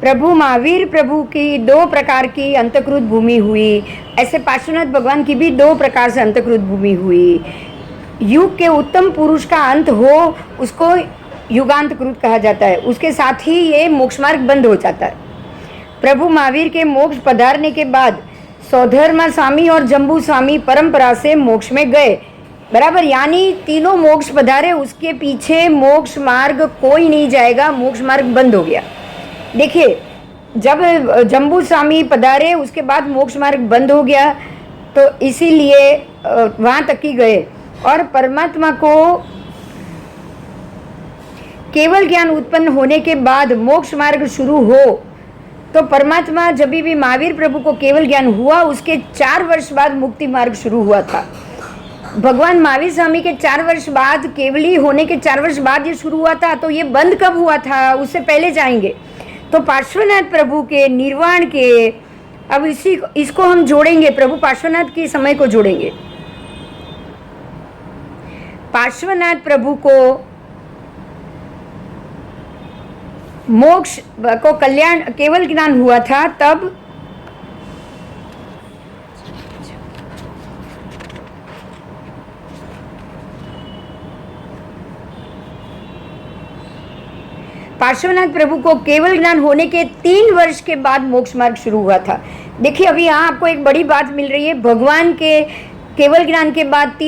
प्रभु महावीर प्रभु की 2 प्रकार की अंतकृत भूमि हुई, ऐसे पार्श्वनाथ भगवान की भी 2 प्रकार से अंतकृत भूमि हुई। युग के उत्तम पुरुष का अंत हो उसको युगांतकृत कहा जाता है, उसके साथ ही ये मोक्ष मार्ग बंद हो जाता है। प्रभु महावीर के मोक्ष पधारने के बाद सौधर्मा स्वामी और जम्बू स्वामी परंपरा से मोक्ष में गए, बराबर, यानी तीनों मोक्ष पधारे, उसके पीछे मोक्ष मार्ग कोई नहीं जाएगा, मोक्ष मार्ग बंद हो गया। देखिए, जब जम्बू स्वामी पधारे उसके बाद मोक्ष मार्ग बंद हो गया, तो इसीलिए वहाँ तक ही गए। और परमात्मा को केवल ज्ञान उत्पन्न होने के बाद मोक्ष मार्ग शुरू हो, तो परमात्मा जब भी महावीर प्रभु को केवल ज्ञान हुआ उसके 4 वर्ष बाद मुक्ति मार्ग शुरू हुआ था। भगवान महावीर स्वामी के 4 वर्ष बाद, केवली होने के 4 वर्ष बाद ये शुरू हुआ था, तो ये बंद कब हुआ था उससे पहले जाएंगे। तो पार्श्वनाथ प्रभु के निर्वाण के, अब इसको हम जोड़ेंगे, प्रभु पार्श्वनाथ के समय को जोड़ेंगे। पार्श्वनाथ प्रभु को मोक्ष को कल्याण केवल ज्ञान हुआ था, तब पार्श्वनाथ प्रभु को केवल ज्ञान होने के 3 वर्ष के बाद मोक्ष मार्ग शुरू हुआ था। देखिए, अभी यहाँ आपको एक बड़ी बात मिल रही है, भगवान के केवल ज्ञान के बाद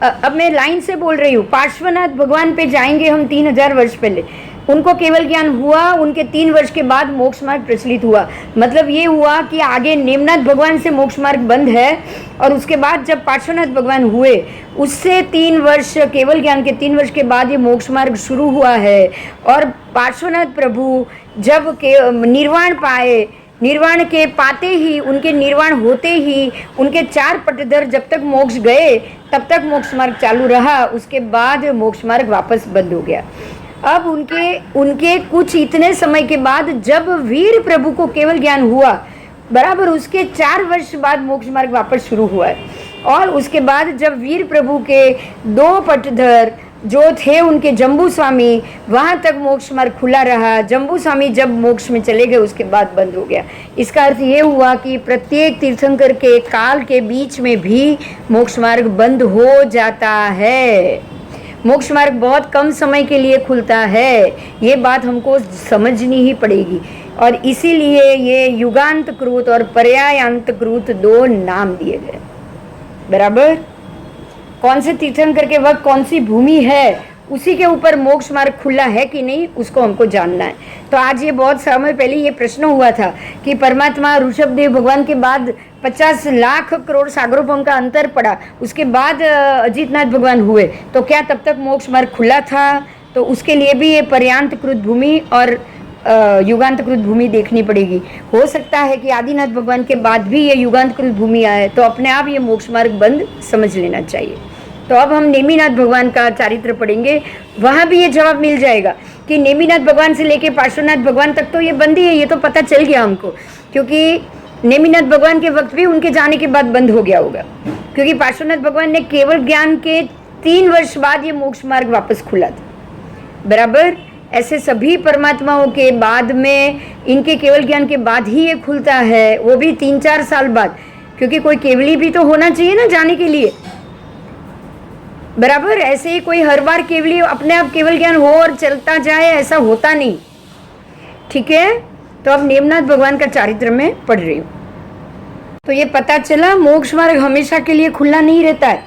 अब मैं लाइन से बोल रही हूँ, पार्श्वनाथ भगवान पे जाएंगे हम 3000 वर्ष पहले, उनको केवल ज्ञान हुआ, उनके 3 वर्ष के बाद मोक्ष मार्ग प्रचलित हुआ। मतलब ये हुआ कि आगे नेमनाथ भगवान से मोक्ष मार्ग बंद है, और उसके बाद जब पार्श्वनाथ भगवान हुए उससे 3 वर्ष, केवल ज्ञान के 3 वर्ष के बाद ये मोक्ष मार्ग शुरू हुआ है। और पार्श्वनाथ प्रभु जब निर्वाण पाए, निर्वाण के पाते ही, उनके निर्वाण होते ही उनके 4 पटधर जब तक मोक्ष गए तब तक मोक्ष मार्ग चालू रहा, उसके बाद मोक्ष मार्ग वापस बंद हो गया। अब उनके कुछ इतने समय के बाद जब वीर प्रभु को केवल ज्ञान हुआ, बराबर उसके 4 वर्ष बाद मोक्ष मार्ग वापस शुरू हुआ है। और उसके बाद जब वीर प्रभु के 2 पटधर जो थे उनके जम्बू स्वामी, वहाँ तक मोक्ष मार्ग खुला रहा। जम्बू स्वामी जब मोक्ष में चले गए उसके बाद बंद हो गया। इसका अर्थ ये हुआ कि प्रत्येक तीर्थंकर के काल के बीच में भी मोक्ष मार्ग बंद हो जाता है। मोक्ष मार्ग बहुत कम समय के लिए खुलता है, ये बात हमको समझनी ही पड़ेगी। और इसीलिए ये युगांतकृत और पर्यायांतकृत 2 नाम दिए गए, बराबर। कौन से तीर्थंकर के वक्त कौन सी भूमि है, उसी के ऊपर मोक्ष मार्ग खुला है कि नहीं उसको हमको जानना है। तो आज ये बहुत समय पहले ये प्रश्न हुआ था कि परमात्मा ऋषभदेव भगवान के बाद 50 लाख करोड़ सागरोपम का अंतर पड़ा, उसके बाद अजितनाथ भगवान हुए, तो क्या तब तक मोक्ष मार्ग खुला था? तो उसके लिए भी ये पर्यांतकृत भूमि और युगांतकृत भूमि देखनी पड़ेगी। हो सकता है कि आदिनाथ भगवान के बाद भी ये युगांतकृत भूमि आए, तो अपने आप ये मोक्ष मार्ग बंद समझ लेना चाहिए। तो अब हम नेमिनाथ भगवान का चारित्र पढ़ेंगे, वहाँ भी ये जवाब मिल जाएगा कि नेमिनाथ भगवान से लेके पार्श्वनाथ भगवान तक तो ये बंद ही है, ये तो पता चल गया हमको, क्योंकि नेमिनाथ भगवान के वक्त भी उनके जाने के बाद बंद हो गया होगा, क्योंकि पार्श्वनाथ भगवान ने केवल ज्ञान के 3 वर्ष बाद ये मोक्ष मार्ग वापस खुला था, बराबर। ऐसे सभी परमात्माओं के बाद में, इनके केवल ज्ञान के बाद ही ये खुलता है, वो भी 3-4 साल बाद, क्योंकि कोई केवली भी तो होना चाहिए ना जाने के लिए, बराबर। ऐसे ही कोई हर बार केवली अपने आप केवल ज्ञान हो और चलता जाए, ऐसा होता नहीं, ठीक है। तो अब नेमनाथ भगवान का चारित्र में पढ़ रही हूँ। तो ये पता चला मोक्ष मार्ग हमेशा के लिए खुला नहीं रहता है,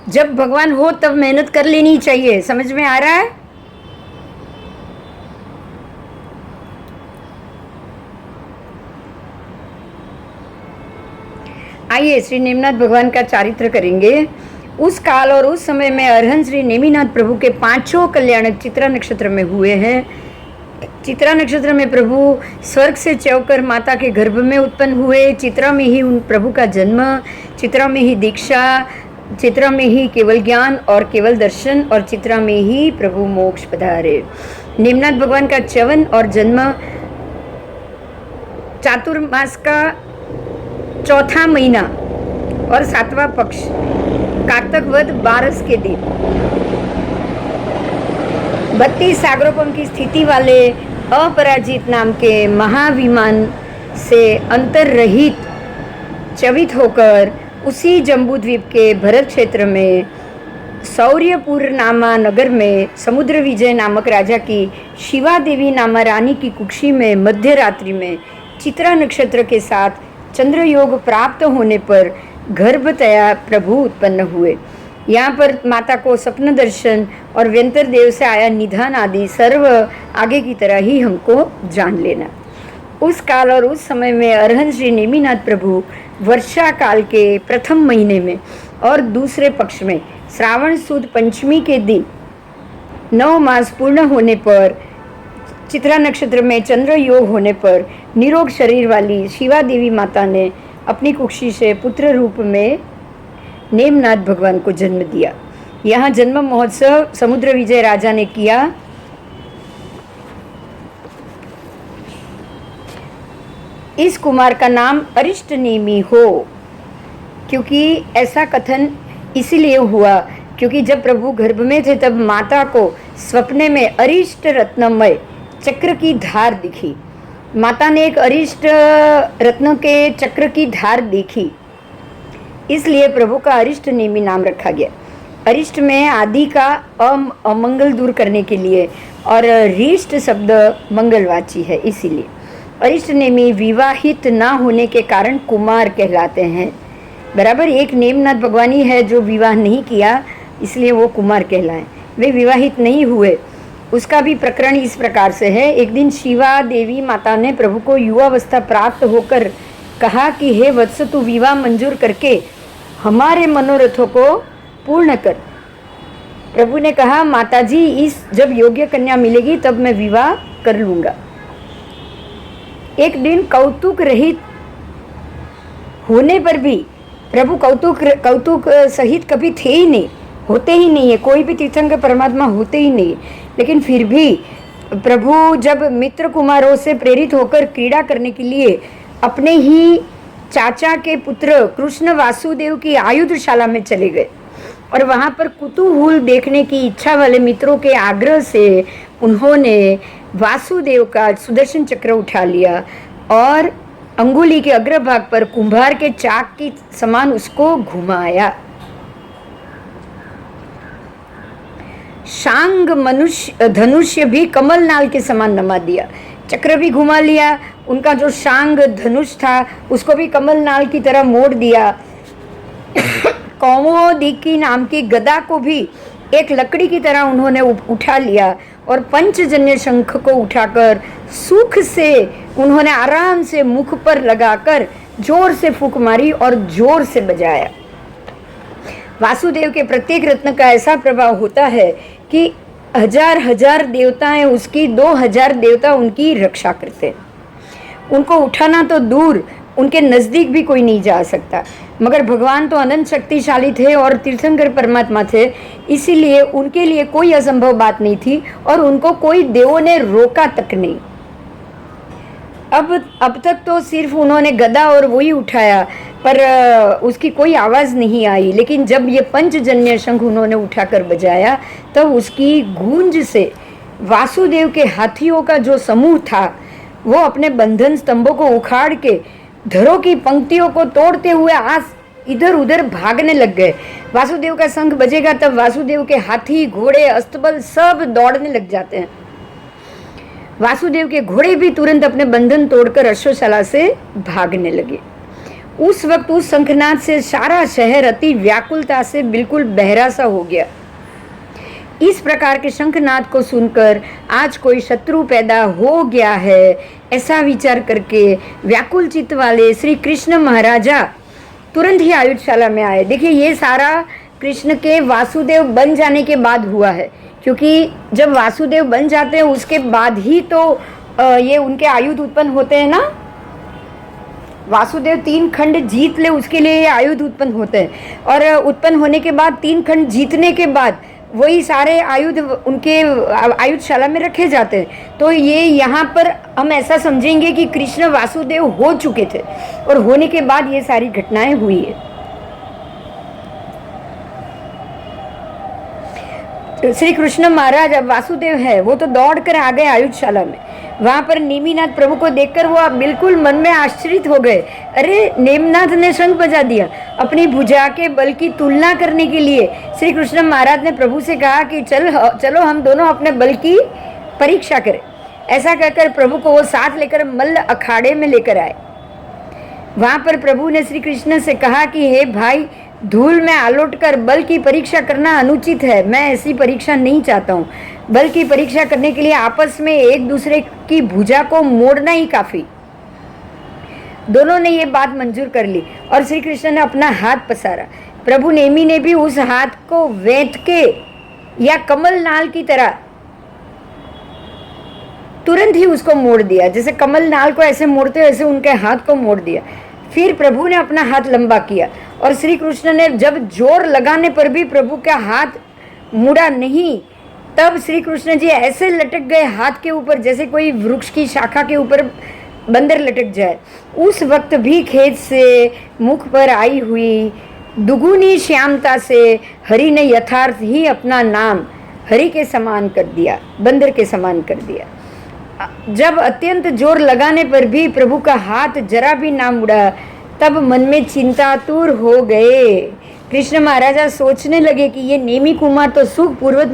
जब भगवान हो तब मेहनत कर लेनी चाहिए। समझ में आ रहा है? आइए श्री नेमिनाथ भगवान का चारित्र करेंगे। उस काल और उस समय में अरहंत श्री नेमिनाथ प्रभु के 5 कल्याणक चित्रा नक्षत्र में हुए हैं। चित्रा नक्षत्र में प्रभु स्वर्ग से चौकर माता के गर्भ में उत्पन्न हुए। चित्रा में ही उन प्रभु का जन्म, चित्रा में ही दीक्षा, चित्रा में ही केवल ज्ञान और केवल दर्शन, और चित्रा में ही प्रभु मोक्ष पधारे। नेमिनाथ भगवान का च्यवन और जन्म चातुर्मास का 4था महीना और 7वां पक्ष कार्तक वध 12 के दिन 32 सागरोपम की स्थिति वाले अपराजित नाम के महाविमान से अंतर्रहित चवित होकर उसी जम्बूद्वीप के भरत क्षेत्र में सौर्यपुर नामा नगर में समुद्र विजय नामक राजा की शिवा देवी नामा रानी की कुक्षी में मध्य रात्रि में चित्रा नक्षत्र के साथ चंद्र योग प्राप्त होने पर गर्भतया प्रभु उत्पन्न हुए। यहाँ पर माता को स्वप्न दर्शन और व्यंतर देव से आया निधान आदि सर्व आगे की तरह ही हमको जान लेना। उस काल और उस समय में अरहंत श्री नेमिनाथ प्रभु वर्षा काल के प्रथम महीने में और दूसरे पक्ष में श्रावण सुद पंचमी के दिन 9 मास पूर्ण होने पर चित्रा नक्षत्र में चंद्र योग होने पर निरोग शरीर वाली शिवा देवी माता ने अपनी कुक्षी से पुत्र रूप में नेमनाथ भगवान को जन्म दिया। यहाँ जन्म महोत्सव समुद्र विजय राजा ने किया। इस कुमार का नाम अरिष्ट नेमि हो, क्योंकि ऐसा कथन इसीलिए हुआ क्योंकि जब प्रभु गर्भ में थे तब माता को स्वप्ने में अरिष्ट रत्नमय चक्र की धार दिखी। माता ने एक अरिष्ट रत्न के चक्र की धार देखी, इसलिए प्रभु का अरिष्ट नेमि नाम रखा गया। अरिष्ट में आदि का अमंगल दूर करने के लिए और रिष्ट शब्द मंगलवाची है, इसीलिए अरिष्ट नेमि विवाहित ना होने के कारण कुमार कहलाते हैं। बराबर एक नेमनाथ भगवान ही है जो विवाह नहीं किया, इसलिए वो कुमार कहलाए। वे विवाहित नहीं हुए। उसका भी प्रकरण इस प्रकार से है। एक दिन शिवा देवी माता ने प्रभु को युवावस्था प्राप्त होकर कहा कि हे वत्स, तू विवाह मंजूर करके हमारे मनोरथों को पूर्ण कर। प्रभु ने कहा, माता जी, इस जब योग्य कन्या मिलेगी तब मैं विवाह कर लूँगा। एक दिन कौतुक रहित होने पर भी प्रभु कौतुक सहित कभी थे ही नहीं, होते ही नहीं है। कोई भी तीर्थंकर परमात्मा होते ही नहीं, लेकिन फिर भी प्रभु जब मित्र कुमारों से प्रेरित होकर क्रीड़ा करने के लिए अपने ही चाचा के पुत्र कृष्ण वासुदेव की आयुधशाला में चले गए और वहाँ पर कुतूहल देखने की इच्छा वाले मित्रों के आग्रह से उन्होंने वासुदेव का सुदर्शन चक्र उठा लिया और अंगुली के अग्रभाग पर कुंभार के चाक की समान उसको घुमाया। शांग मनुष्य धनुष्य भी कमल नाल के समान नमा दिया। चक्र भी घुमा लिया, उनका जो शांग धनुष था उसको भी कमल नाल की तरह मोड़ दिया। कौमोदिकी नाम की गदा को भी एक लकड़ी की तरह उन्होंने उठा लिया और पंचजन्य शंख को उठाकर सुख से उन्होंने आराम से मुख पर लगाकर जोर से फूंक मारी और जोर से बजाया। वासुदेव के प्रत्येक रत्न का ऐसा प्रभाव होता है कि हजार हजार देवताएं उसकी 2000 देवता उनकी रक्षा करते। उनको उठाना तो दूर, उनके नज़दीक भी कोई नहीं जा सकता। मगर भगवान तो अनंत शक्तिशाली थे और तीर्थंकर परमात्मा थे, इसीलिए उनके लिए कोई असंभव बात नहीं थी और उनको कोई देवों ने रोका तक नहीं। अब तक तो सिर्फ उन्होंने गदा और वही उठाया, पर उसकी कोई आवाज़ नहीं आई। लेकिन जब ये पंचजन्य शंख उन्होंने उठाकर बजाया तब तो उसकी गूंज से वासुदेव के हाथियों का जो समूह था वो अपने बंधन स्तंभों को उखाड़ के धरों की पंक्तियों को तोड़ते हुए आस इधर उधर भागने लग गए। वासुदेव का शंख बजेगा तब वासुदेव के हाथी, घोड़े, अस्तबल सब दौड़ने लग जाते हैं। वासुदेव के घोड़े भी तुरंत अपने बंधन तोड़कर अश्वशाला से भागने लगे। उस वक्त उस शंखनाद से सारा शहर अति व्याकुलता से बिल्कुल बहरा सा हो गया। इस प्रकार के शंखनाद को सुनकर आज कोई शत्रु पैदा हो गया है, ऐसा विचार करके व्याकुल चित्त वाले श्री कृष्ण महाराजा तुरंत ही आयुधशाला में आए। देखिए, ये सारा कृष्ण के वासुदेव बन जाने के बाद हुआ है, क्योंकि जब वासुदेव बन जाते हैं उसके बाद ही तो ये उनके आयुध उत्पन्न होते हैं ना। वासुदेव 3 खंड जीत ले उसके लिए ये आयुध उत्पन्न होते हैं और उत्पन्न होने के बाद 3 खंड जीतने के बाद वही सारे आयुध उनके आयुधशाला में रखे जाते हैं। तो ये यहाँ पर हम ऐसा समझेंगे कि कृष्ण वासुदेव हो चुके थे और होने के बाद ये सारी घटनाएं हुई है। श्री कृष्ण महाराज, अब वासुदेव है वो तो दौड़ कर आ गए आयुधशाला में। वहां पर नेमिनाथ प्रभु को देखकर वो आप बिल्कुल मन में आश्चर्य हो गए। अरे नेमिनाथ ने शंख बजा दिया। अपनी भुजा के बल की तुलना करने के लिए श्री कृष्ण महाराज ने प्रभु से कहा कि चलो हम दोनों अपने बल की परीक्षा करें। ऐसा कहकर प्रभु को वो साथ लेकर मल्ल अखाड़े में लेकर आए। वहां पर प्रभु ने श्री कृष्ण से कहा कि हे भाई, धूल में आलोट कर बल की परीक्षा करना अनुचित है। मैं ऐसी परीक्षा नहीं चाहता हूँ। बल की परीक्षा करने के लिए आपस में एक दूसरे की भुजा को मोड़ना ही काफी। दोनों ने ये बात मंजूर कर ली और श्री कृष्ण ने अपना हाथ पसारा। प्रभु नेमी ने भी उस हाथ को वेत के या कमल नाल की तरह तुरंत ही उसको मोड़ दिया। जैसे कमल नाल को ऐसे मोड़ते ऐसे उनके हाथ को मोड़ दिया। फिर प्रभु ने अपना हाथ लंबा किया और श्री कृष्ण ने जब जोर लगाने पर भी प्रभु का हाथ मुड़ा नहीं, तब श्री कृष्ण जी ऐसे लटक गए हाथ के ऊपर जैसे कोई वृक्ष की शाखा के ऊपर बंदर लटक जाए। उस वक्त भी खेत से मुख पर आई हुई दुगुनी श्यामता से हरि ने यथार्थ ही अपना नाम हरि के समान कर दिया, बंदर के समान कर दिया। जब अत्यंत जोर लगाने पर भी प्रभु का हाथ जरा भी ना मुड़ा, तब मन में चिंतातुर हो गए। कृष्ण महाराजा सोचने लगे कि ये नेमी कुमार तो सुखपूर्वक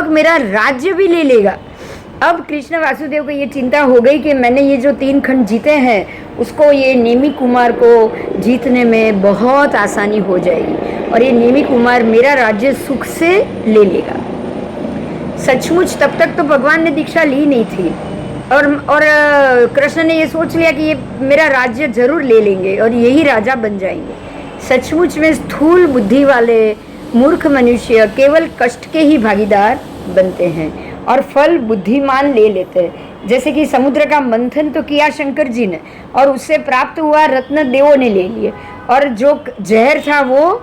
मेरा राज्य भी ले लेगा। अब कृष्ण वासुदेव को ये चिंता हो गई कि मैंने ये जो 3 खंड जीते हैं उसको ये नेमी कुमार को जीतने में बहुत आसानी हो जाएगी और ये नेमी कुमार मेरा राज्य सुख से ले लेगा। सचमुच तब तक तो भगवान ने दीक्षा ली नहीं थी और कृष्ण ने ये सोच लिया कि ये मेरा राज्य जरूर ले लेंगे और यही राजा बन जाएंगे। सचमुच में स्थूल बुद्धि वाले मूर्ख मनुष्य केवल कष्ट के ही भागीदार बनते हैं और फल बुद्धिमान ले लेते हैं। जैसे कि समुद्र का मंथन तो किया शंकर जी ने और उससे प्राप्त हुआ रत्न देवों ने ले लिए और जो जहर था वो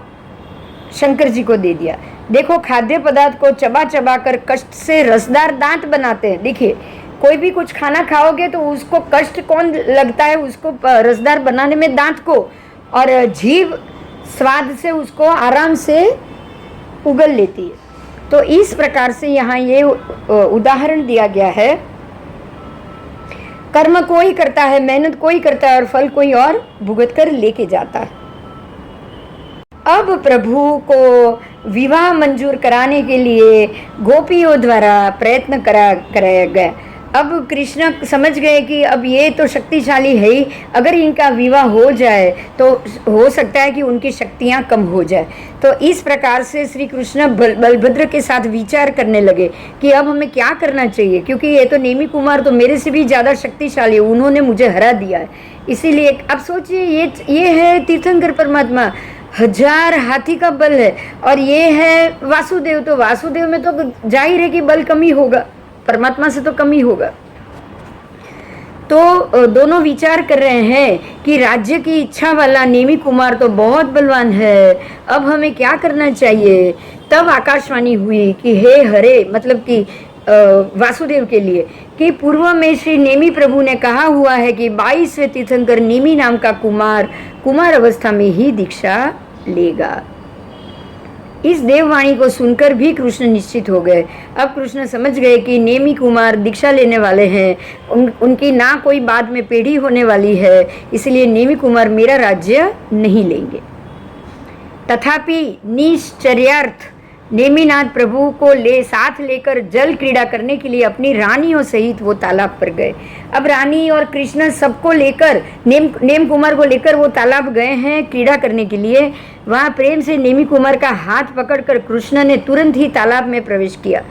शंकर जी को दे दिया। देखो, खाद्य पदार्थ को चबा चबा कर कष्ट से रसदार दांत बनाते हैं। देखिए, कोई भी कुछ खाना खाओगे तो उसको कष्ट कौन लगता है, उसको रसदार बनाने में दांत को, और जीभ स्वाद से उसको आराम से उगल लेती है। तो इस प्रकार से यहाँ ये उदाहरण दिया गया है। कर्म कोई करता है, मेहनत कोई करता है और फल कोई और भुगत कर लेके जाता है। अब प्रभु को विवाह मंजूर कराने के लिए गोपियों द्वारा प्रयत्न कराया गया। अब कृष्ण समझ गए कि अब ये तो शक्तिशाली है ही, अगर इनका विवाह हो जाए तो हो सकता है कि उनकी शक्तियाँ कम हो जाए। तो इस प्रकार से श्री कृष्ण बलभद्र के साथ विचार करने लगे कि अब हमें क्या करना चाहिए, क्योंकि ये तो नेमी कुमार तो मेरे से भी ज़्यादा शक्तिशाली है, उन्होंने मुझे हरा दिया है। इसीलिए अब सोचिए, ये है तीर्थंकर परमात्मा, 1000 हाथी का बल है, और ये है वासुदेव, तो वासुदेव में तो जाहिर है कि बल कमी होगा, परमात्मा से तो कमी होगा। तो दोनों विचार कर रहे हैं कि राज्य की इच्छा वाला नेमी कुमार तो बहुत बलवान है, अब हमें क्या करना चाहिए। तब आकाशवाणी हुई कि हे हरे, मतलब कि वासुदेव के लिए, कि पूर्व में श्री नेमी प्रभु ने कहा हुआ है कि 22वें तीर्थंकर नेमी नाम का कुमार अवस्था में ही दीक्षा लेगा। इस देववाणी को सुनकर भी कृष्ण निश्चित हो गए। अब कृष्ण समझ गए कि नेमी कुमार दीक्षा लेने वाले हैं, उनकी ना कोई बाद में पीढ़ी होने वाली है, इसलिए नेमी कुमार मेरा राज्य नहीं लेंगे। तथापि निश्चर्यार्थ नेमिनाथ प्रभु को साथ लेकर जल क्रीड़ा करने के लिए अपनी रानियों सहित वो तालाब पर गए। अब रानी और कृष्ण सबको लेकर नेम कुमार को लेकर वो तालाब गए हैं क्रीड़ा करने के लिए। वहाँ प्रेम से नेमी कुमार का हाथ पकड़कर कृष्ण ने तुरंत ही तालाब में प्रवेश किया।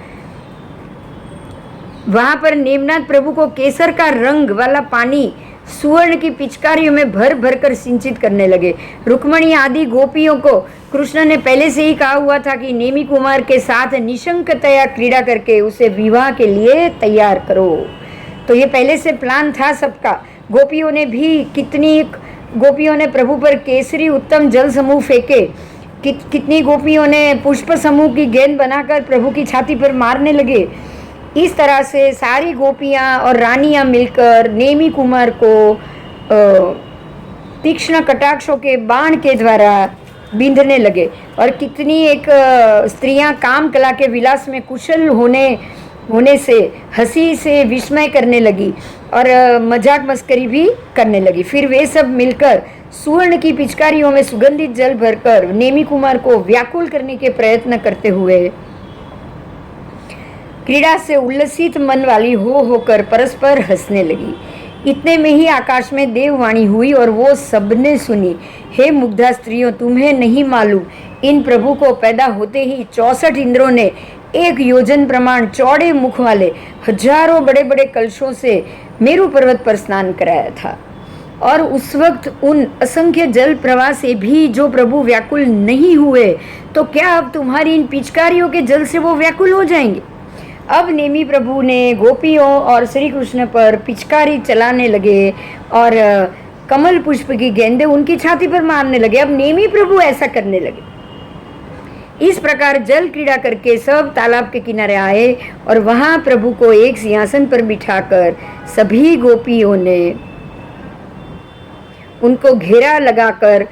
वहाँ पर नेमनाथ प्रभु को केसर का रंग वाला पानी सुवर्ण की पिचकारियों में भर भर कर सिंचित करने लगे। रुक्मणी आदि गोपियों को कृष्ण ने पहले से ही कहा हुआ था कि नेमी कुमार के साथ निशंकतया क्रीड़ा करके उसे विवाह के लिए तैयार करो। तो ये पहले से प्लान था सबका। कितनी गोपियों ने प्रभु पर केसरी उत्तम जल समूह फेंके, कितनी गोपियों ने पुष्प समूह की गेंद बनाकर प्रभु की छाती पर मारने लगे। इस तरह से सारी गोपियाँ और रानियाँ मिलकर नेमी कुमार को तीक्ष्ण कटाक्षों के बाण के द्वारा बींधने लगे। और कितनी एक स्त्रियां काम कला के विलास में कुशल होने से हंसी से विस्मय करने लगी और मजाक मस्करी भी करने लगी। फिर वे सब मिलकर सुवर्ण की पिचकारियों में सुगंधित जल भरकर नेमी कुमार को व्याकुल करने के प्रयत्न करते हुए क्रीड़ा से उल्लसित मन वाली होकर परस्पर हंसने लगी। इतने में ही आकाश में देववाणी हुई और वो सबने सुनी। हे मुग्धा स्त्रियों, तुम्हें नहीं मालूम, इन प्रभु को पैदा होते ही 64 इंद्रों ने 1 योजन प्रमाण चौड़े मुख वाले हजारों बड़े बड़े कलशों से मेरु पर्वत पर स्नान कराया था। और उस वक्त उन असंख्य जल प्रवाह से भी जो प्रभु व्याकुल नहीं हुए, तो क्या अब तुम्हारी इन पिचकारियों के जल से वो व्याकुल हो जाएंगे? अब नेमी प्रभु ने गोपियों और श्री कृष्ण पर पिचकारी चलाने लगे और कमल पुष्प की गेंदें उनकी छाती पर मारने लगे। अब नेमी प्रभु ऐसा करने लगे। इस प्रकार जल क्रीड़ा करके सब तालाब के किनारे आए और वहां प्रभु को एक सिंहासन पर बिठाकर सभी गोपियों ने उनको घेरा लगाकर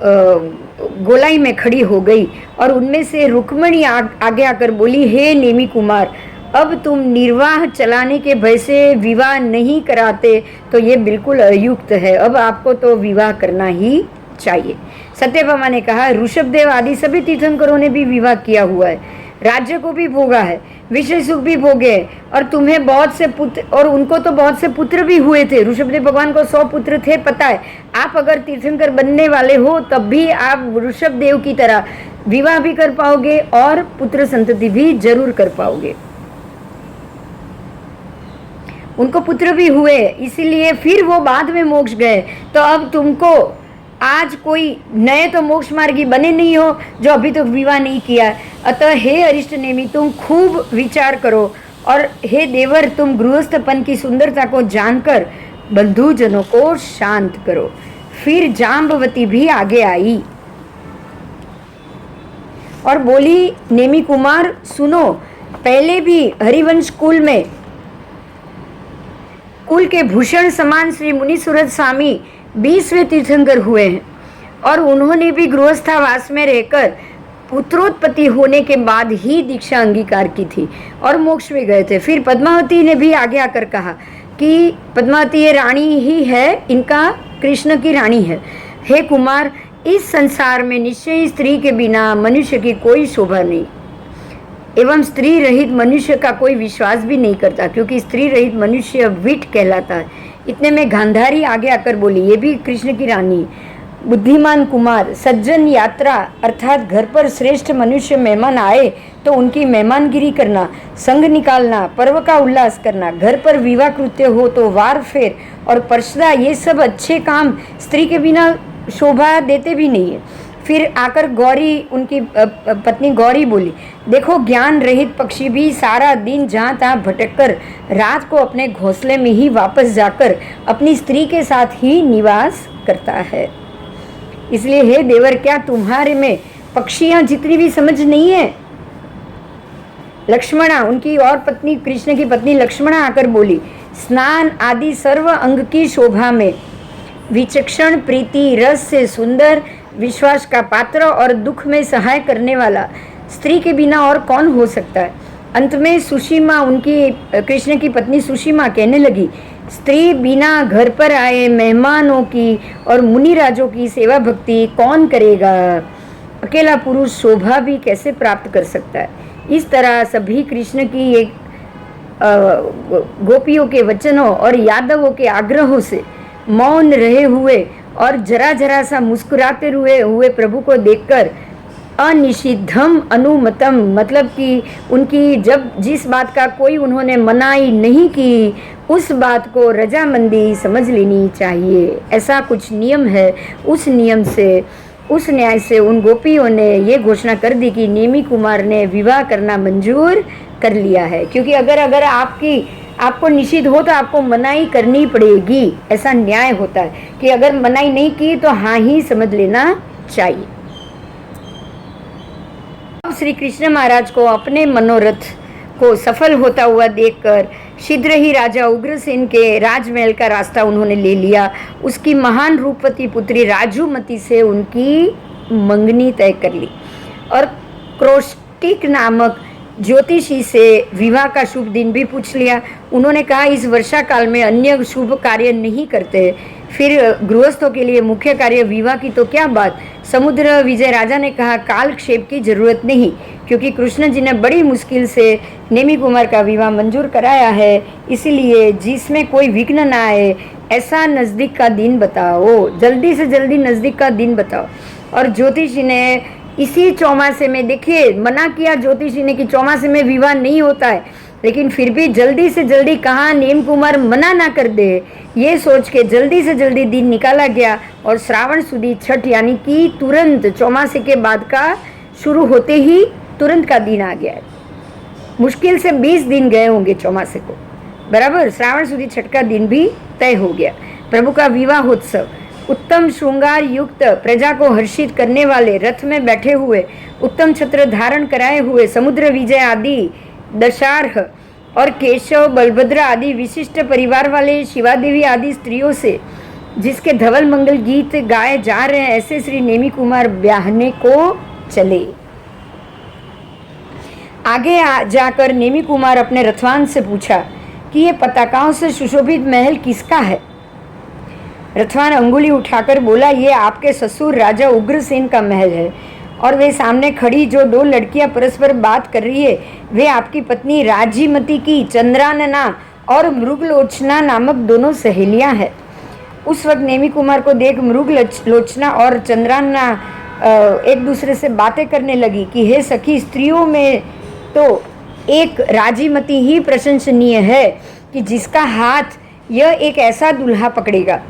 गोलाई में खड़ी हो गई। और उनमें से रुक्मणी आगे आकर बोली, हे नेमी कुमार, अब तुम निर्वाह चलाने के भय से विवाह नहीं कराते तो ये बिल्कुल अयुक्त है। अब आपको तो विवाह करना ही चाहिए। सत्यभामा ने कहा, ऋषभदेव आदि सभी तीर्थंकरों ने भी विवाह किया हुआ है, राज्य को भी भोगा है, विषय सुख भी भोगे, और तुम्हें बहुत से पुत्र, और उनको तो बहुत से पुत्र भी हुए थे। ऋषभदेव भगवान को 100 पुत्र थे, पता है। आप अगर तीर्थंकर बनने वाले हो तब भी आप ऋषभदेव की तरह विवाह भी कर पाओगे और पुत्र संतति भी जरूर कर पाओगे। उनको पुत्र भी हुए, इसीलिए फिर वो बाद में मोक्ष गए। तो अब तुमको आज कोई नए तो मोक्ष मार्गी बने नहीं हो जो अभी तक विवाह नहीं किया। अतः हे अरिष्ट नेमी, तुम खूब विचार करो, और हे देवर, तुम गृहस्थपन की सुंदरता को जानकर बंधुजनों को शांत करो। फिर जाम्बवती भी आगे आई और बोली, नेमी कुमार सुनो, पहले भी हरिवंश कुल में कुल के भूषण समान श्री मुनि सूरत स्वामी 20वें तीर्थंकर हुए हैं, और उन्होंने भी गृहस्थावास में रहकर पुत्रोत्पत्ति होने के बाद ही दीक्षा अंगीकार की थी और मोक्ष में गए थे। फिर पद्मावती ने भी आगे आकर कहा कि पद्मावती ये रानी ही है, इनका कृष्ण की रानी है। हे कुमार, इस संसार में निश्चय स्त्री के बिना मनुष्य की कोई शोभा नहीं, एवं स्त्री रहित मनुष्य का कोई विश्वास भी नहीं करता, क्योंकि स्त्री रहित मनुष्य विट कहलाता है। इतने में गांधारी आगे आकर बोली, ये भी कृष्ण की रानी, बुद्धिमान कुमार, सज्जन यात्रा अर्थात घर पर श्रेष्ठ मनुष्य मेहमान आए तो उनकी मेहमानगिरी करना, संग निकालना, पर्व का उल्लास करना, घर पर विवाह कृत्य हो तो वार फेर और पर्षदा, ये सब अच्छे काम स्त्री के बिना शोभा देते भी नहीं है। फिर आकर गौरी, उनकी पत्नी गौरी बोली, देखो ज्ञान रहित पक्षी भी सारा दिन जहाँ तहाँ भटककर रात को अपने घोंसले में ही वापस जाकर अपनी स्त्री के साथ ही निवास करता है। इसलिए हे देवर, क्या तुम्हारे में पक्षियाँ जितनी भी समझ नहीं है? लक्ष्मणा, उनकी और पत्नी कृष्ण की पत्नी लक्ष्मणा आकर बोली, स्नान आदि सर्व अंग की शोभा में विचक्षण, प्रीति रस से सुंदर, विश्वास का पात्र और दुख में सहाय करने वाला स्त्री के बिना और कौन हो सकता है। अंत में सुशीमा, उनकी कृष्ण की पत्नी सुशीमा कहने लगी, स्त्री बिना घर पर आए मेहमानों की और मुनिराजों की सेवा भक्ति कौन करेगा? अकेला पुरुष शोभा भी कैसे प्राप्त कर सकता है? इस तरह सभी कृष्ण की एक गोपियों के वचनों और यादवों के आग्रहों से मौन रहे हुए और जरा जरा सा मुस्कुराते हुए प्रभु को देखकर अनिषिद्धम अनुमतम, मतलब कि उनकी जब जिस बात का कोई उन्होंने मनाही नहीं की उस बात को रजामंदी समझ लेनी चाहिए, ऐसा कुछ नियम है। उस नियम से, उस न्याय से उन गोपियों ने ये घोषणा कर दी कि नेमी कुमार ने विवाह करना मंजूर कर लिया है, क्योंकि अगर आपको निषिद्ध हो तो आपको मनाही करनी पड़ेगी। ऐसा न्याय होता है कि अगर मनाही नहीं की तो हाँ ही समझ लेना चाहिए। अब श्री कृष्ण महाराज को अपने मनोरथ को सफल होता हुआ देखकर शीघ्र ही राजा उग्रसेन के राजमहल का रास्ता उन्होंने ले लिया। उसकी महान रूपवती पुत्री राजूमती से उनकी मंगनी तय कर ली और क्रोस्टिक नामक ज्योतिषी से विवाह का शुभ दिन भी पूछ लिया। उन्होंने कहा इस वर्षा काल में अन्य शुभ कार्य नहीं करते, फिर गृहस्थों के लिए मुख्य कार्य विवाह की तो क्या बात। समुद्र विजय राजा ने कहा कालक्षेप की जरूरत नहीं, क्योंकि कृष्ण जी ने बड़ी मुश्किल से नेमी कुमार का विवाह मंजूर कराया है, इसलिए जिसमें कोई विघ्न ना आए ऐसा नज़दीक का दिन बताओ, जल्दी से जल्दी नज़दीक का दिन बताओ। और ज्योतिषी ने इसी चौमासे में, देखिए मना किया ज्योतिषी ने कि चौमासे में विवाह नहीं होता है, लेकिन फिर भी जल्दी से जल्दी कहा नेम कुमार मना ना कर दे, ये सोच के जल्दी से जल्दी दिन निकाला गया और श्रावण सुदी छठ यानी कि तुरंत चौमासे के बाद का शुरू होते ही तुरंत का दिन आ गया है। मुश्किल से 20 दिन गए होंगे चौमासे को, बराबर। श्रावण सुदी छठ का दिन भी तय हो गया। प्रभु का विवाहोत्सव उत्तम श्रृंगार युक्त, प्रजा को हर्षित करने वाले, रथ में बैठे हुए, उत्तम छत्र धारण कराए हुए, समुद्र विजय आदि दशार्ह और केशव बलभद्र आदि विशिष्ट परिवार वाले, शिवा देवी आदि स्त्रियों से जिसके धवल मंगल गीत गाए जा रहे हैं, ऐसे श्री नेमी कुमार ब्याहने को चले। आगे जाकर नेमी कुमार अपने रथवान से पूछा कि ये पताकाओं से सुशोभित महल किसका है। रथवान अंगुली उठाकर बोला ये आपके ससुर राजा उग्रसेन का महल है, और वे सामने खड़ी जो 2 लड़कियां परस्पर बात कर रही है वे आपकी पत्नी राजीमती की चंद्रानना और मृगलोचना नामक दोनों सहेलियां हैं। उस वक्त नेमी कुमार को देख मृगलोचना और चंद्रानना एक दूसरे से बातें करने लगी कि हे सखी, स्त्रियों में तो एक राजीमती ही प्रशंसनीय है कि जिसका हाथ यह एक ऐसा दूल्हा पकड़ेगा।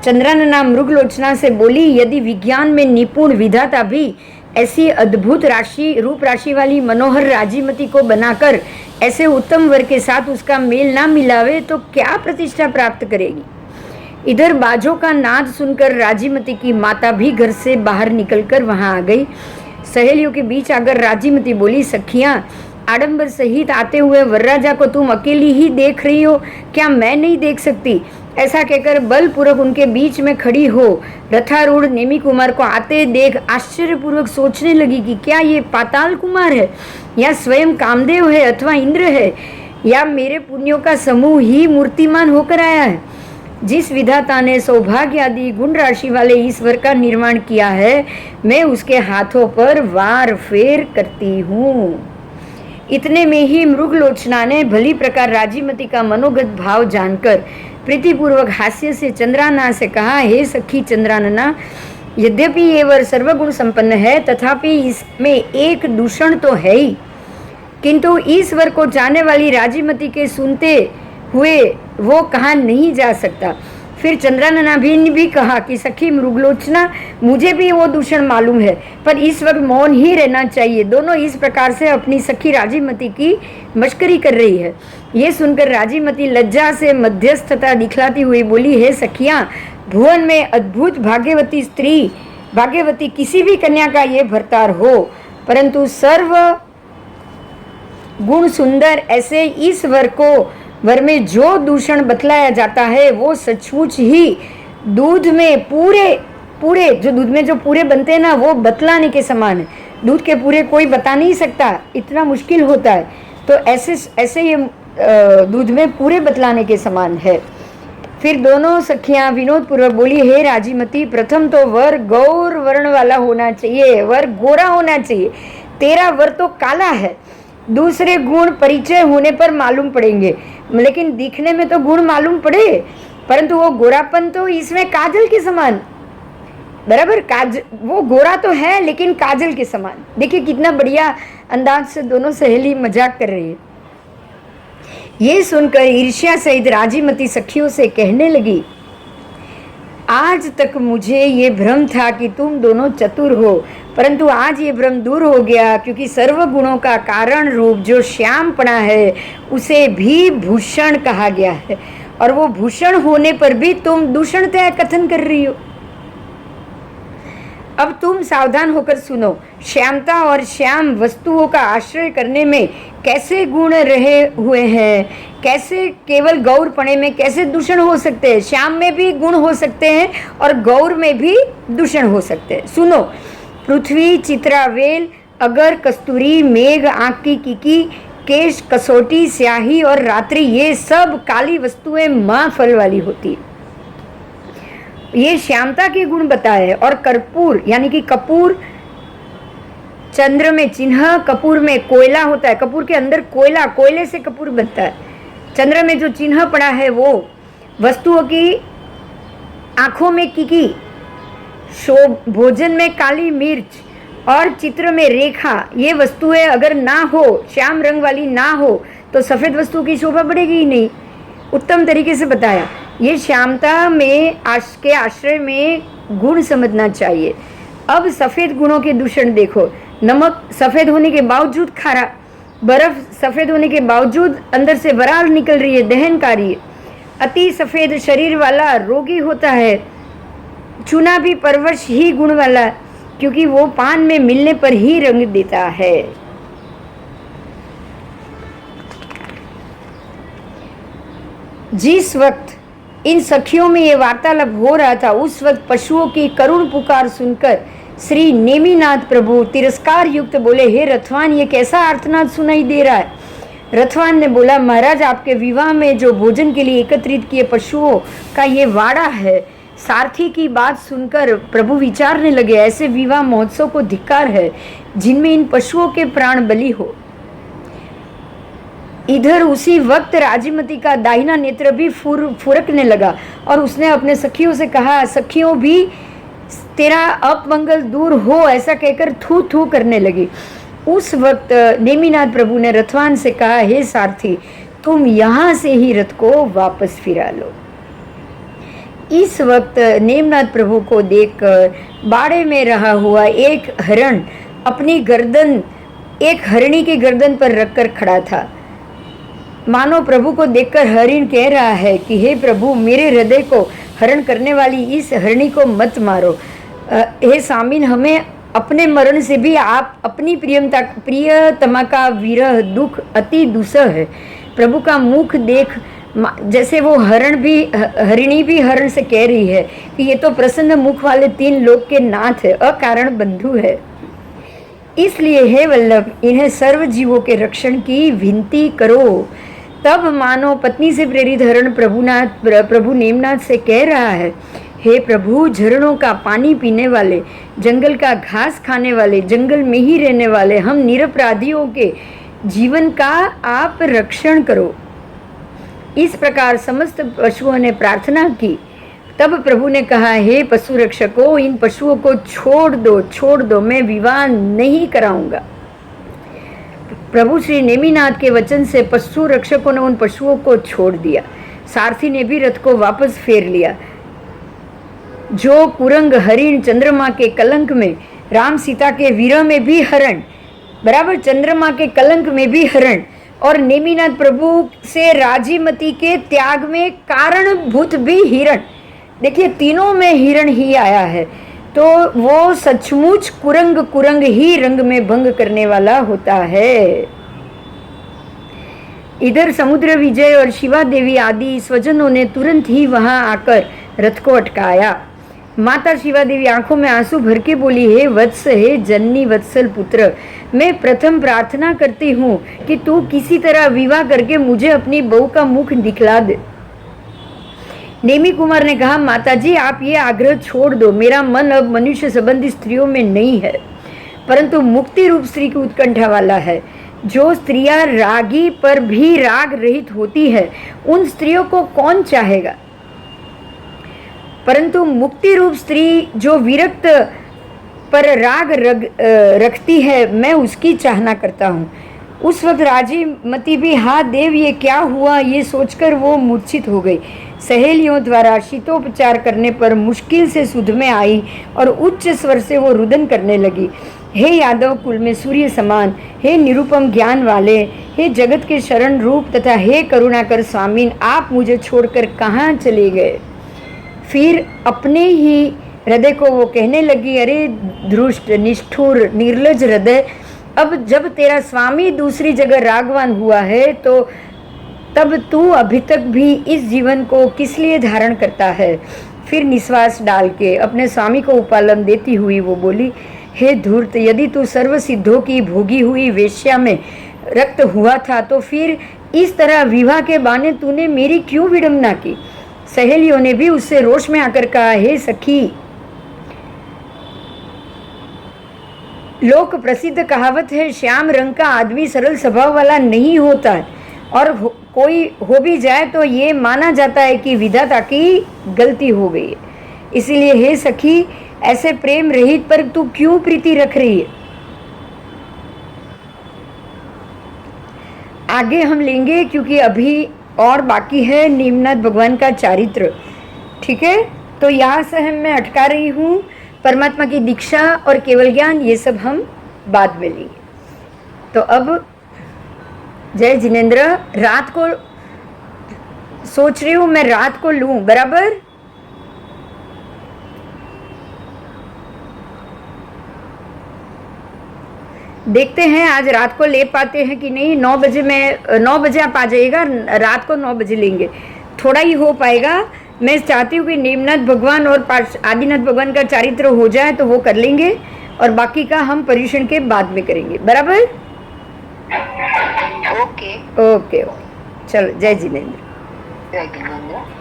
चंद्रानना मृगलोचना से बोली यदि विज्ञान में निपुण विधाता भी ऐसी अद्भुत रूप राशि वाली मनोहर राजीमती को बनाकर ऐसे उत्तम वर के साथ उसका मेल ना मिलावे तो क्या प्रतिष्ठा प्राप्त करेगी। इधर बाजों का नाद सुनकर राजीमती की माता भी घर से बाहर निकलकर वहां आ गई। सहेलियों के बीच आकर राजीमती बोली सखियां, आडंबर सहित आते हुए वरराजा को तुम अकेली ही देख रही हो, क्या मैं नहीं देख सकती। ऐसा कहकर बलपूर्वक उनके बीच में खड़ी हो रथारूढ़ नेमी कुमार को आते देख आश्चर्यपूर्वक सोचने लगी कि क्या ये पाताल कुमार है या स्वयं कामदेव है अथवा इंद्र है या मेरे पुण्यों का समूह ही मूर्तिमान होकर आया है। जिस विधाता ने सौभाग्य आदि गुण राशि वाले ईश्वर का निर्माण किया है, मैं उसके हाथों पर वार फेर करती हूँ। इतने में ही मृगलोचना ने भली प्रकार राजीमती का मनोगत भाव जानकर प्रीतिपूर्वक हास्य से चंद्रानना से कहा, हे सखी चंद्रानना, यद्यपि ये वर सर्वगुण संपन्न है तथापि इसमें एक दूषण तो है ही, किंतु इस वर को जाने वाली राजीमती के सुनते हुए वो कहा नहीं जा सकता। फिर चंद्रानना भी कहा कि सखी मृगलोचना, मुझे भी वो दूषण मालूम है, पर इस वक्त मौन ही रहना चाहिए। दोनों इस प्रकार से अपनी सखी राजीमती की मश्करी कर रही है। ये सुनकर राजीमती लज्जा से मध्यस्थता दिखलाती हुई बोली, हे सखियां, भुवन में अद्भुत भाग्यवती किसी भी कन्या का ये भरतार हो, परंतु सर्व गुण सुंदर ऐसे इस वर में जो दूषण बतलाया जाता है वो सचमुच ही दूध में पूरे जो दूध में जो पूरे बनते हैं ना, वो बतलाने के समान है। दूध के पूरे कोई बता नहीं सकता, इतना मुश्किल होता है, तो ऐसे ये दूध में पूरे बतलाने के समान है। फिर दोनों सखियां विनोद पूर्वक बोली, हे राजीमती, प्रथम तो वर गौर वर्ण वाला होना चाहिए, वर गोरा होना चाहिए, तेरा वर तो काला है। दूसरे गुण परिचय होने पर मालूम पड़ेंगे, लेकिन दिखने में तो गुण मालूम पड़े, परंतु वो गोरापन तो इसमें काजल के समान, बराबर। वो गोरा तो है लेकिन काजल के समान। देखिए कितना बढ़िया अंदाज से दोनों सहेली मजाक कर रही है। ये सुनकर ईर्ष्या सहित राजीमती सखियों से कहने लगी, आज तक मुझे ये भ्रम था कि तुम दोनों चतुर हो, परंतु आज ये भ्रम दूर हो गया, क्योंकि सर्व गुणों का कारण रूप जो श्यामपना है उसे भी भूषण कहा गया है, और वो भूषण होने पर भी तुम दूषणतया कथन कर रही हो। अब तुम सावधान होकर सुनो, श्यामता और श्याम वस्तुओं का आश्रय करने में कैसे गुण रहे हुए हैं, कैसे केवल गौरपणे में कैसे दूषण हो सकते हैं। श्याम में भी गुण हो सकते हैं और गौर में भी दूषण हो सकते हैं। सुनो, पृथ्वी, चित्रावेल, अगर, कस्तूरी, मेघ, आँख की कीकी, केश, कसौटी, स्याही और रात्रि, ये सब काली वस्तुएं माँ फल वाली होती। ये श्यामता के गुण बताए। और कर्पूर यानी कि कपूर, चंद्र में चिन्ह, कपूर में कोयला होता है, कपूर के अंदर कोयला, कोयले से कपूर बनता है। चंद्र में जो चिन्ह पड़ा है वो वस्तुओं की, आंखों में कीकी, भोजन में काली मिर्च और चित्र में रेखा, ये वस्तुएं अगर ना हो, श्याम रंग वाली ना हो, तो सफ़ेद वस्तु की शोभा बढ़ेगी ही नहीं। उत्तम तरीके से बताया। ये श्यामता में के आश्रय में गुण समझना चाहिए। अब सफ़ेद गुणों के दूषण देखो। नमक सफ़ेद होने के बावजूद खारा, बर्फ़ सफ़ेद होने के बावजूद अंदर से वराल निकल रही है, दहनकारी है। अति सफ़ेद शरीर वाला रोगी होता है। चूना भी परवश ही गुण वाला, क्योंकि वो पान में मिलने पर ही रंग देता है। जिस वक्त इन सखियों में ये वार्तालाप हो रहा था, उस वक्त पशुओं की करुण पुकार सुनकर श्री नेमिनाथ प्रभु तिरस्कार युक्त बोले, हे रथवान, ये कैसा आर्तनाद सुनाई दे रहा है? रथवान ने बोला, महाराज, आपके विवाह में जो भोजन के लिए एकत्रित किए पशुओं का ये वाड़ा है। सारथी की बात सुनकर प्रभु विचारने लगे, ऐसे विवाह महोत्सव को धिक्कार है जिनमें इन पशुओं के प्राण बलि हो। इधर उसी वक्त राजीमती का दाहिना नेत्र भी फुरकने लगा और उसने अपने सखियों से कहा, सखियों भी तेरा अपमंगल दूर हो, ऐसा कहकर थू थू करने लगी। उस वक्त नेमिनाथ प्रभु ने रथवान से कहा, हे सारथी, तुम यहाँ से ही रथ को वापस फिरा लो। इस वक्त नेमिनाथ प्रभु को देखकर बाड़े में रहा हुआ एक हरण अपनी गर्दन एक हरिणी की गर्दन पर रखकर खड़ा था। मानो प्रभु को देखकर हरिण कह रहा है कि हे प्रभु, मेरे हृदय को हरण करने वाली इस हरिणी को मत मारो। हे स्वामिन, हमें अपने मरण से भी आप अपनी प्रियतमा का विरह दुख अति दुस्सह है। प्रभु का मुख देख जैसे वो हरिणी भी हरण से कह रही है कि ये तो प्रसन्न मुख वाले तीन लोक के नाथ है, अकारण बंधु है। इसलिए हे वल्लभ, इन्हें सर्व जीवों के रक्षण की विनती करो। तब मानो पत्नी से प्रेरित हरण प्रभु नेमिनाथ से कह रहा है, हे प्रभु, झरनों का पानी पीने वाले, जंगल का घास खाने वाले, जंगल में ही रहने वाले हम निरपराधियों के जीवन का आप रक्षण करो। इस प्रकार समस्त पशुओं ने प्रार्थना की। तब प्रभु ने कहा, हे पशु रक्षकों, इन पशुओं को छोड़ दो, मैं विवाह नहीं कराऊंगा। प्रभु श्री नेमिनाथ के वचन से पशु रक्षकों ने उन पशुओं को छोड़ दिया। सारथी ने भी रथ को वापस फेर लिया। जो कुरंग हरिण चंद्रमा के कलंक में, राम सीता के विरह में भी हरण, बराबर चंद्रमा के कलंक में भी हरण, और नेमिनाथ प्रभु से राजीमती के त्याग में कारणभूत भी हिरण। देखिए, तीनों में हिरण ही आया है, तो वो सचमुच कुरंग ही रंग में भंग करने वाला होता है। इधर समुद्र विजय और शिवा देवी आदि स्वजनों ने तुरंत ही वहां आकर रथ को अटकाया। माता शिवा देवी आंखों में आंसू भर के बोली, हे वत्स, हे जननी वत्सल पुत्र, मैं प्रथम प्रार्थना करती हूँ कि तू किसी तरह विवाह करके मुझे अपनी बहू का मुख दिखला दे। नेमी कुमार ने कहा, माताजी, आप ये आग्रह छोड़ दो। मेरा मन अब मनुष्य संबंधी स्त्रियों में नहीं है, परंतु मुक्ति रूप स्त्री की उत्कंठा वाला है। जो स्त्रियां रागी पर भी राग रहित होती है, उन स्त्रियों को कौन चाहेगा? परंतु मुक्ति रूप स्त्री जो विरक्त पर राग रखती है, मैं उसकी चाहना करता हूँ। उस वक्त राजीमती भी, हा देव, ये क्या हुआ, ये सोचकर वो मूर्छित हो गई। सहेलियों द्वारा शीतोपचार करने पर मुश्किल से सुध में आई और उच्च स्वर से वो रुदन करने लगी, हे यादव कुल में सूर्य समान, हे निरुपम ज्ञान वाले, हे जगत के शरण रूप तथा हे करुणाकर स्वामीन, आप मुझे छोड़कर कहाँ चले गए? फिर अपने ही हृदय को वो कहने लगी, अरे धृष्ट, निष्ठुर, निर्लज हृदय, अब जब तेरा स्वामी दूसरी जगह रागवान हुआ है, तो तब तू अभी तक भी इस जीवन को किस लिए धारण करता है? फिर निश्वास डाल के अपने स्वामी को उपालन देती हुई वो बोली, हे धूर्त, यदि तू सर्व सिद्धों की भोगी हुई वेश्या में रक्त हुआ था तो फिर इस तरह विवाह के बहाने तूने मेरी क्यों विडंबना की। सहेलियों ने भी उससे रोष में आकर कहा, हे सखी, लोक प्रसिद्ध कहावत है, श्याम रंग का आदमी सरल स्वभाव वाला नहीं होता है, और कोई हो भी जाए तो ये माना जाता है कि विधाता की गलती हो गई है। इसीलिए हे सखी, ऐसे प्रेम रहित पर तू क्यों प्रीति रख रही है। आगे हम लेंगे क्योंकि अभी और बाकी है नीमनाथ भगवान का चारित्र। ठीक है, तो यहाँ से मैं अटका रही हूँ। परमात्मा की दीक्षा और केवल ज्ञान ये सब हम बाद में लेंगे। तो अब जय जिनेंद्र, रात को सोच रही हूँ मैं रात को लूँ, बराबर। देखते हैं आज रात को ले पाते हैं कि नहीं। 9 बजे आप आ जाइएगा, रात को 9 बजे लेंगे, थोड़ा ही हो पाएगा। मैं चाहती हूँ कि नीमनाथ भगवान और आदिनाथ भगवान का चारित्र हो जाए तो वो कर लेंगे, और बाकी का हम पर्युषण के बाद में करेंगे, बराबर। ओके ओके, चलो, जय जिनेंद्र। जय जिनेंद्र।